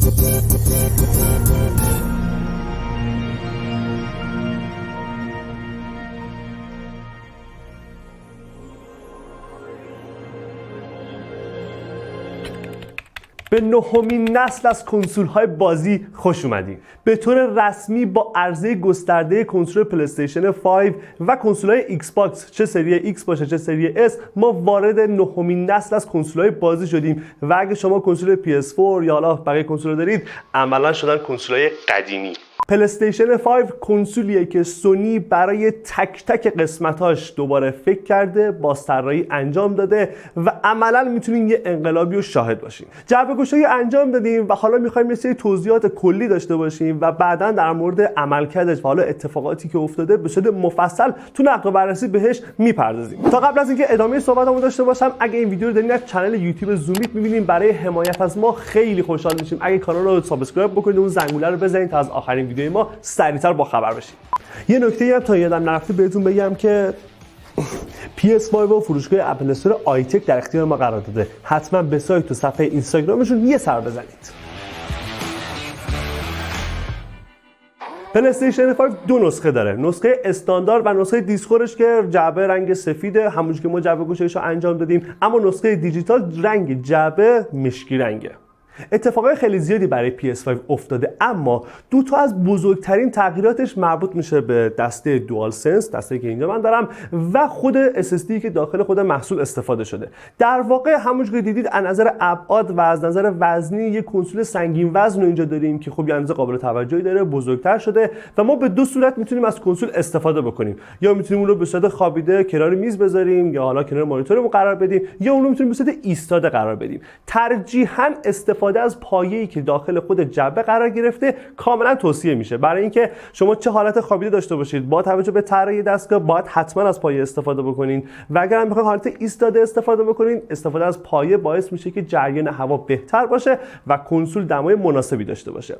به نهمین نسل از کنسول‌های بازی خوش اومدین. به طور رسمی با عرضه گسترده کنسول پلی استیشن 5 و کنسول‌های ایکس باکس، چه سری ایکس باشه چه سری اس، ما وارد نهمین نسل از کنسول‌های بازی شدیم و اگه شما کنسول PS4 یا حالا بقیه کنسول دارید، عملاً شدن کنسول‌های قدیمی. پلی استیشن 5 کنسولیه که سونی برای تک تک قسمتاش دوباره فکر کرده، بازطراحی انجام داده و عملاً میتونین یه انقلابی رو شاهد باشین. جعبه‌گشایی انجام دادیم و حالا میخوایم یه سری توضیحات کلی داشته باشیم و بعداً در مورد عملکردش و حالا اتفاقاتی که افتاده به صورت مفصل تو نقد و بررسی بهش میپردازیم. تا قبل از اینکه ادامه صحبتامو داشته باشم، اگه این ویدیو رو دارین از کانال یوتیوب زومیت میبینین، برای حمایت از ما خیلی خوشحال میشیم اگه کانال رو سابسکرایب بکنید و اون زنگوله رو بزنید تا از آخرین ویدیوی ما سریعتر با خبر بشید. یه نکته هم تا یادم نرفته بهتون بگم که PS5 و فروشگاه اپل استور آیتک در اختیار ما قرار داده. حتما به سایت و صفحه اینستاگرامشون یه سر بزنید. پلی استیشن 5 دو نسخه داره، نسخه استاندارد و نسخه دیسکورش که جعبه رنگ سفیده، همونجوری که ما جعبه گوشه‌ایشو انجام دادیم، اما نسخه دیجیتال رنگ جعبه مشکی رنگه. اتفاقای خیلی زیادی برای PS5 افتاده، اما دو تا از بزرگترین تغییراتش مربوط میشه به دسته دوال سنس، دسته‌ای که اینجا من دارم، و خود SSD که داخل خود محصول استفاده شده. در واقع همونجوری که دیدید از نظر ابعاد و از نظر وزنی یک کنسول سنگین وزن رو اینجا داریم که خب یه اندازه قابل توجهی داره، بزرگتر شده و ما به دو صورت میتونیم از کنسول استفاده بکنیم. یا میتونیم اون رو به صورت خوابیده کنار میز بذاریم یا حالا کنار مانیتورمون قرار بدیم، یا اون رو میتونیم به صورت ایستاده قرار بدیم. ترجیحاً استفاده از پایه‌ای که داخل خود جعبه قرار گرفته کاملا توصیه میشه، برای اینکه شما چه حالت خوابیده داشته باشید با توجه به طراحی دستگاه باید حتما از پایه استفاده بکنین و اگر هم بخواید حالت ایستاده استفاده بکنین، استفاده از پایه باعث میشه که جریان هوا بهتر باشه و کنسول دمای مناسبی داشته باشه.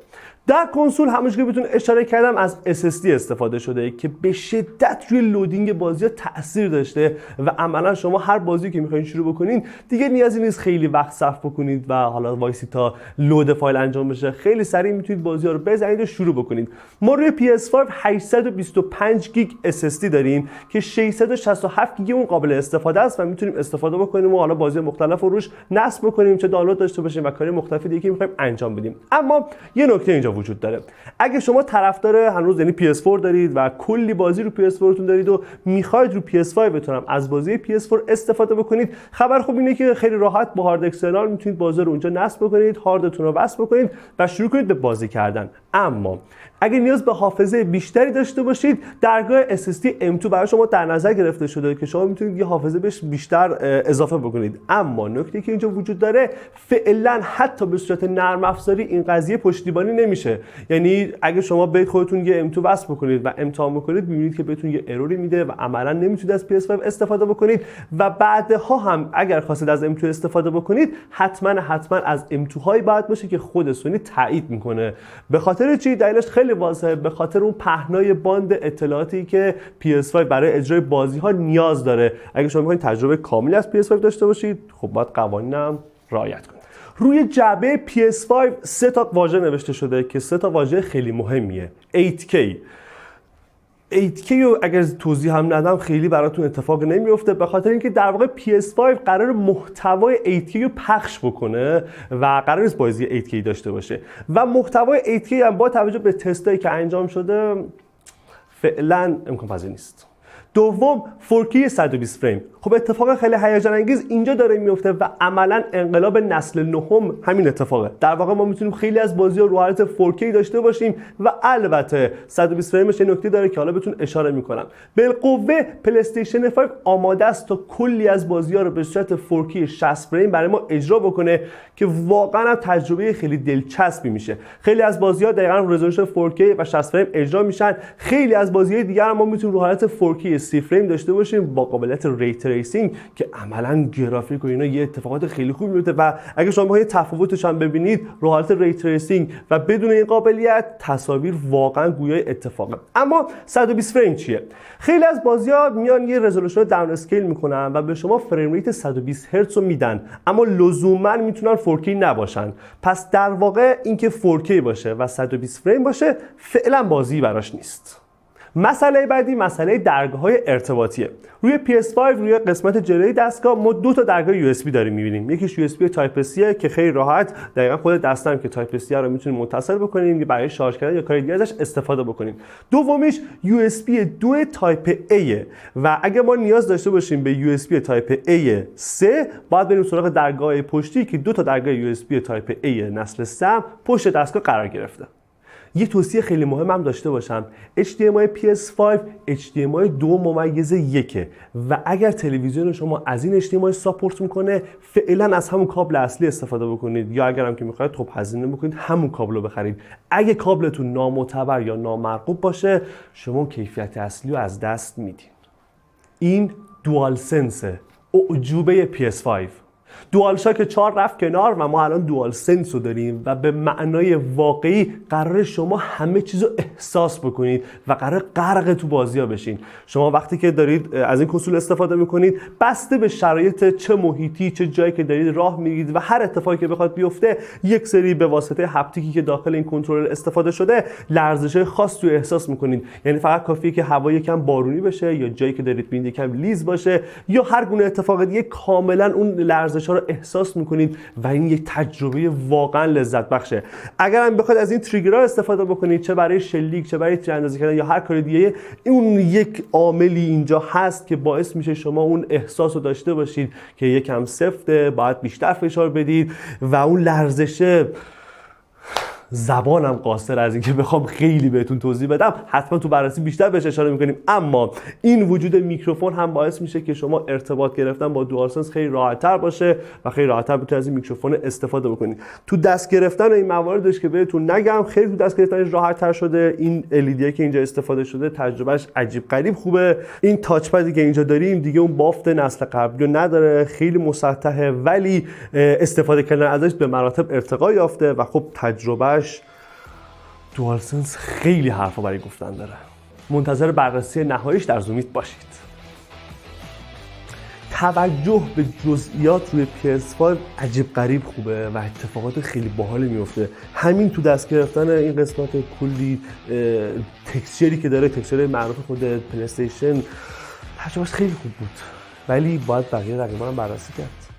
در کنسول همونجوری که بهتون اشاره کردم از SSD استفاده شده که به شدت روی لودینگ بازی‌ها تاثیر داشته و عملا شما هر بازی که می‌خواید شروع بکنین دیگه نیازی نیست خیلی وقت صرف بکنید و حالا وایسی تا لود فایل انجام بشه، خیلی سریع میتونید بازی‌ها رو بزنید و شروع بکنید. ما روی PS5 825 گیگ SSD داریم که 667 گیگ اون قابل استفاده است و میتونیم استفاده بکنیم و حالا بازی مختلف رو روش نصب بکنیم، چه دانلود داشته باشیم و کاری مختلفی دیگه که می‌خوایم انجام بدیم. اما یه نکته اینجا وجود داره. اگه شما طرفدار هنوز یعنی PS4 دارید و کلی بازی رو PS4 تون دارید و می‌خواید رو PS5 بتونم از بازی PS4 استفاده بکنید، خبر خوب اینه که خیلی راحت با هارد اکسترنال میتونید بازی رو اونجا نصب بکنید، هاردتون رو وصل بکنید و شروع کنید به بازی کردن. اما اگه نیاز به حافظه بیشتری داشته باشید، درگاه SSD M2 برای شما در نظر گرفته شده که شما میتونید یه حافظه بهش بیشتر اضافه بکنید. اما نکته که اینجا وجود داره، فعلا حتی به صورت نرم افزاری این قضیه پشتیبانی نمیشه. یعنی اگه شما برید خودتون یه M2 وصل بکنید و امتحان بکنید، میبینید که بهتون یه اروری میده و عملا نمیتونید از PS5 استفاده بکنید و بعدها هم اگر خواستید از M2 استفاده بکنید، حتما از M2 هایی باید باشه که خود سونی تایید میکنه. به خاطر چی؟ دلیلش خیلی واضحه، به خاطر اون پهنای باند اطلاعاتی که PS5 برای اجرای بازی ها نیاز داره. اگه شما میخواین تجربه کاملی از PS5 داشته باشید، خب باید قوانینم رعایت کنید. روی جعبه PS5 سه تا واژه نوشته شده که سه تا واژه خیلی مهمیه. 8K رو اگر توضیح هم ندم خیلی براتون اتفاق نمیفته، به خاطر اینکه در واقع PS5 قرار محتوای 8K رو پخش بکنه و قرار نیست بازی 8K داشته باشه و محتوای 8K هم با توجه به تستایی که انجام شده فعلا امکان پذیر نیست. دوم، 4K 120 فریم. خب اتفاق خیلی هیجان انگیز اینجا داره میفته و عملا انقلاب نسل نهم همین اتفاقه. در واقع ما میتونیم خیلی از بازی‌ها رو حالت 4K داشته باشیم و البته 120 فریمش یه نکته داره که حالا بهتون اشاره میکنم. بالقوه پلی استیشن 5 آماده است تا کلی از بازی‌ها رو به صورت 4K 60 فریم برای ما اجرا بکنه که واقعا تجربه خیلی دلچسبی میشه. خیلی از بازی‌ها دقیقاً رزولوشن 4K و 60 فریم اجرا میشن. خیلی از بازی‌های دیگه ما میتونیم رو حالت 4K سی فریم داشته باشیم با قابلیت ری تریسینگ که عملاً گرافیک و اینا یه اتفاقات خیلی خوبی میفته و اگه شما بخواید تفاوتش هم ببینید رو حالت ری تریسینگ و بدون این قابلیت تصاویر واقعاً گویای اتفاقه. اما 120 فریم چیه؟ خیلی از بازی‌ها میان یه رزولوشن داون اسکیل میکنن و به شما فریم ریت 120 هرتز رو میدن، اما لزوما میتونن 4K نباشن. پس در واقع اینکه 4K باشه و 120 فریم باشه فعلا بازی براش نیست. مسئله بعدی مسئله درگاه‌های ارتباطیه. روی PS5 روی قسمت جلوی دستگاه ما دو تا درگاه USB داریم می‌بینیم. یکیش USB تایپ C که خیلی راحت دقیقاً خود دستم که تایپ C رو می‌تونیم متصل بکنیم یا برای شارژ کردن یا کار دیگه ازش استفاده بکنیم. دومیش USB 2 تایپ A و اگه ما نیاز داشته باشیم به USB تایپ A3 باید بریم سراغ درگاه پشتی که دو تا درگاه USB تایپ A نسل 3 پشت دستگاه قرار گرفته. یه توصیه خیلی مهم هم داشته باشم، HDMI PS5 HDMI 2.1 و اگر تلویزیون شما از این HDMI ساپورت میکنه فعلا از همون کابل اصلی استفاده بکنید یا اگر هم که میخواید خب هزینه بکنید همون کابل رو بخرید. اگه کابلتون نامعتبر یا نامرغوب باشه شما کیفیت اصلی رو از دست میدین. این دوال سنس اعجوبه PS5. دوال شاک 4 رفت کنار و ما الان دوال سنس رو داریم و به معنای واقعی قرار شما همه چیز رو احساس بکنید و قرار غرق تو بازی ها بشین. شما وقتی که دارید از این کنسول استفاده میکنید بسته به شرایط چه محیطی چه جایی که دارید راه میرید و هر اتفاقی که بخواد بیفته یک سری به واسطه هپتیکی که داخل این کنترل استفاده شده لرزش‌های خاص رو احساس میکنید. یعنی فقط کافیه که هوا یکم بارونی بشه یا جایی که دارید ببینید یکم لیز باشه یا هر گونه اتفاق دیگه کاملا اون لرزش ها رو احساس میکنید و این یک تجربه واقعا لذت بخشه. اگر هم بخواید از این تریگرها استفاده بکنید چه برای شلیک چه برای تیراندازی کردن یا هر کار دیگه اون یک عاملی اینجا هست که باعث میشه شما اون احساس رو داشته باشید که یکم سفته باید بیشتر فشار بدید و اون لرزشه زبانم قاصر از اینکه بخوام خیلی بهتون توضیح بدم، حتما تو بررسی بیشتر بهش اشاره میکنیم. اما این وجود میکروفون هم باعث میشه که شما ارتباط گرفتن با دوال سنس خیلی راحت‌تر باشه و خیلی راحت‌تر بتونید از این میکروفون استفاده بکنید. تو دست گرفتن این مواردش که بهتون نگم خیلی تو دست گرفتنش راحت‌تر شده. این LED که اینجا استفاده شده تجربهش عجیب غریب خوبه. این تاچ پدی که اینجا داریم دیگه اون بافت نسل قبلی رو نداره، خیلی مسطحه ولی استفاده کردن ازش به مراتب ارتقا یافته و خب تجربهش دوال سنس خیلی حرفا برای گفتن داره. منتظر بررسی نهاییش در زومیت باشید. توجه به جزئیات روی PS5 عجیب غریب خوبه و اتفاقات خیلی باحالی میفته. همین تو دست گرفتن این قسمت کلی تکسچری که داره، تکسچر معروف خود پلی استیشن، تجربهش خیلی خوب بود ولی باید بقیه رقیبان هم بررسی کرد.